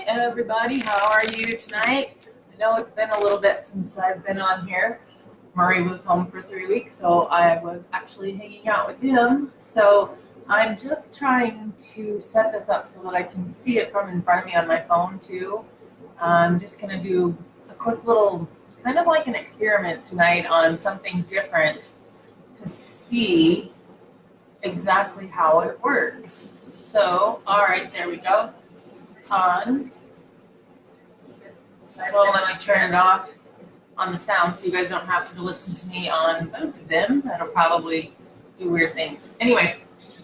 everybody, how are you tonight? I know it's been a little bit since I've been on here. Murray was home for 3 weeks, so I was actually hanging out with him. So I'm just trying to set this up so that I can see it from in front of me on my phone too. I'm just going to do a quick little, kind of like an experiment tonight on something different to see exactly how it works. So, all right, there we go. On. So let me turn it off on the sound so you guys don't have to listen to me on both of them. That'll probably do weird things. Anyway,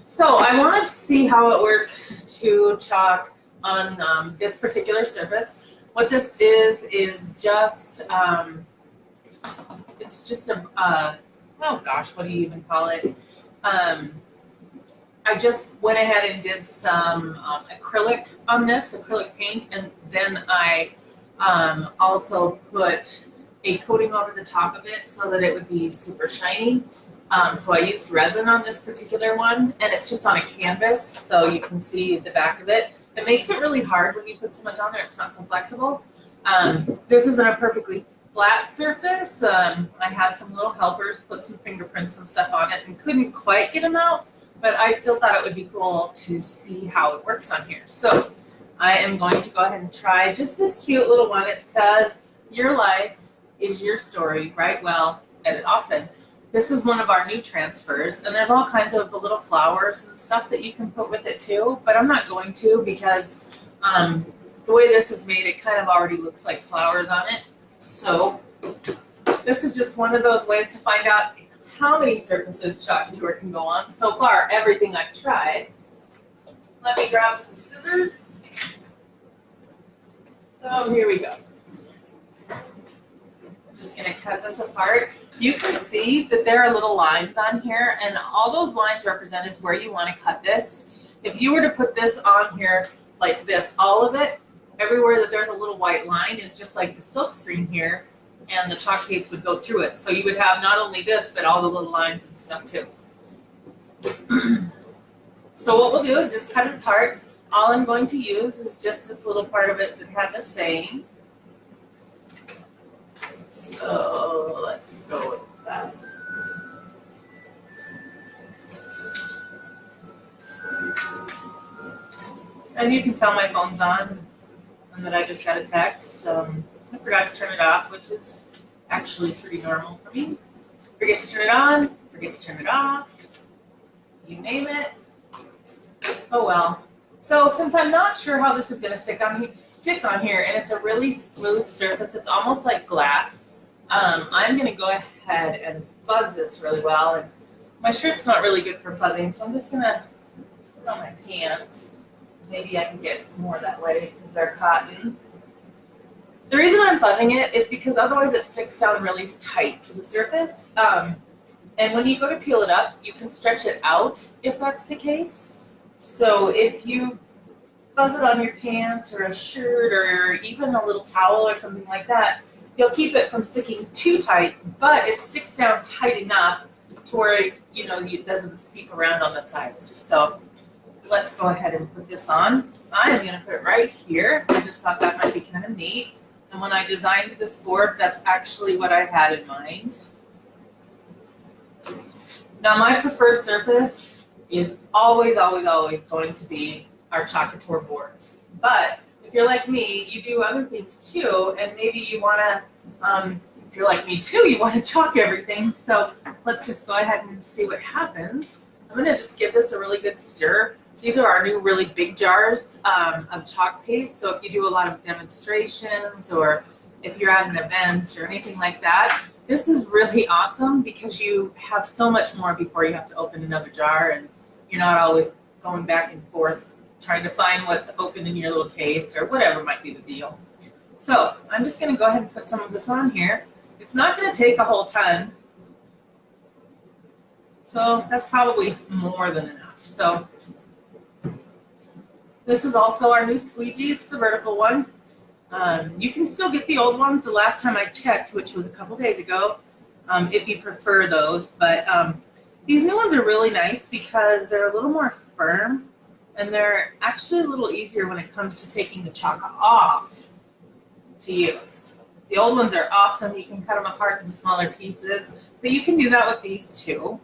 so I wanted to see how it works to chalk on this particular surface. What this is just, it's just a, oh gosh, what do you even call it? I just went ahead and did some acrylic on this, acrylic paint, and then I also put a coating over the top of it so that it would be super shiny. So I used resin on this particular one, and it's just on a canvas, so you can see the back of it. It makes it really hard when you put so much on there, it's not so flexible. This isn't a perfectly flat surface. I had some little helpers put some fingerprints and stuff on it and couldn't quite get them out. But I still thought it would be cool to see how it works on here. So I am going to go ahead and try just this cute little one. It says, "Your life is your story. Write well, edit often." This is one of our new transfers, and there's all kinds of little flowers and stuff that you can put with it too, but I'm not going to because the way this is made, it kind of already looks like flowers on it. So this is just one of those ways to find out how many surfaces Chalk Couture can go on. So far, everything I've tried. Let me grab some scissors. So here we go. I'm just going to cut this apart. You can see that there are little lines on here, and all those lines represent is where you want to cut this. If you were to put this on here like this, all of it, everywhere that there's a little white line is just like the silk screen here, and the chalk paste would go through it. So you would have not only this, but all the little lines and stuff too. So what we'll do is just cut it apart. All I'm going to use is just this little part of it that had the saying. So let's go with that. And you can tell my phone's on and that I just got a text. I forgot to turn it off, which is actually pretty normal for me. Forget to turn it on, forget to turn it off, you name it. Oh well. So since I'm not sure how this is going to stick on here, and it's a really smooth surface, it's almost like glass, I'm going to go ahead and fuzz this really well. And my shirt's not really good for fuzzing, so I'm just going to put on my pants. Maybe I can get more that way because they're cotton. The reason I'm fuzzing it is because otherwise it sticks down really tight to the surface. And when you go to peel it up, you can stretch it out if that's the case. So if you fuzz it on your pants or a shirt or even a little towel or something like that, you'll keep it from sticking too tight, but it sticks down tight enough to where it doesn't seep around on the sides. So let's go ahead and put this on. I am going to put it right here. I just thought that might be kind of neat. And when I designed this board, that's actually what I had in mind. Now my preferred surface is always, always, always going to be our Chalk Couture boards. But if you're like me, you do other things too, and maybe you want to, if you're like me too, you want to chalk everything. So let's just go ahead and see what happens. I'm going to just give this a really good stir. These are our new really big jars of chalk paste. So if you do a lot of demonstrations or if you're at an event or anything like that, this is really awesome because you have so much more before you have to open another jar, and you're not always going back and forth trying to find what's open in your little case or whatever might be the deal. So I'm just going to go ahead and put some of this on here. It's not going to take a whole ton. So that's probably more than enough. So this is also our new squeegee. It's the vertical one. You can still get the old ones the last time I checked, which was a couple days ago, if you prefer those. But these new ones are really nice because they're a little more firm And they're actually a little easier when it comes to taking the chalk off to use. The old ones are awesome. You can cut them apart into smaller pieces, but you can do that with these too.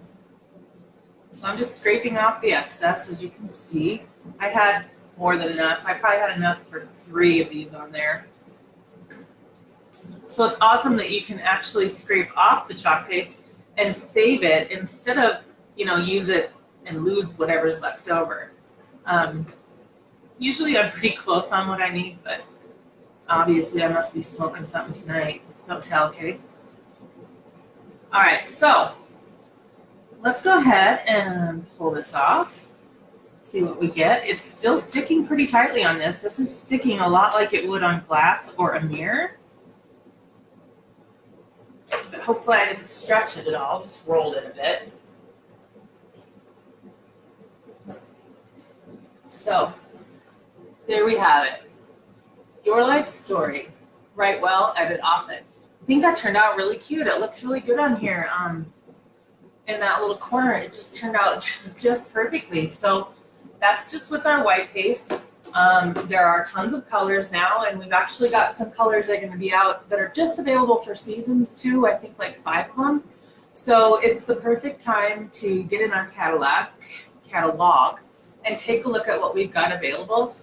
So I'm just scraping off the excess. As you can see, I had more than enough. I probably had enough for 3 of these on there. So it's awesome that you can actually scrape off the chalk paste and save it instead of, use it and lose whatever's left over. Usually I'm pretty close on what I need, but obviously I must be smoking something tonight. Don't tell, okay? All right, so let's go ahead and pull this off. See what we get. It's still sticking pretty tightly on this. This is sticking a lot like it would on glass or a mirror. But hopefully I didn't stretch it at all, just rolled it a bit. So, there we have it. Your life story. Write well, edit often. I think that turned out really cute. It looks really good on here. In that little corner, it just turned out just perfectly. So that's just with our white paste. There are tons of colors now, and we've actually got some colors that are going to be out that are just available for seasons too. I think like 5 of them. So it's the perfect time to get in our catalog and take a look at what we've got available.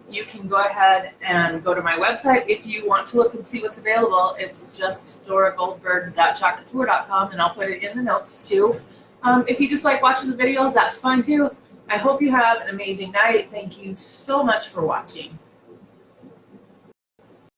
You can go ahead and go to my website if you want to look and see what's available. It's just doragoldberg.chalkcouture.com, and I'll put it in the notes too. If you just like watching the videos, that's fine too. I hope you have an amazing night. Thank you so much for watching.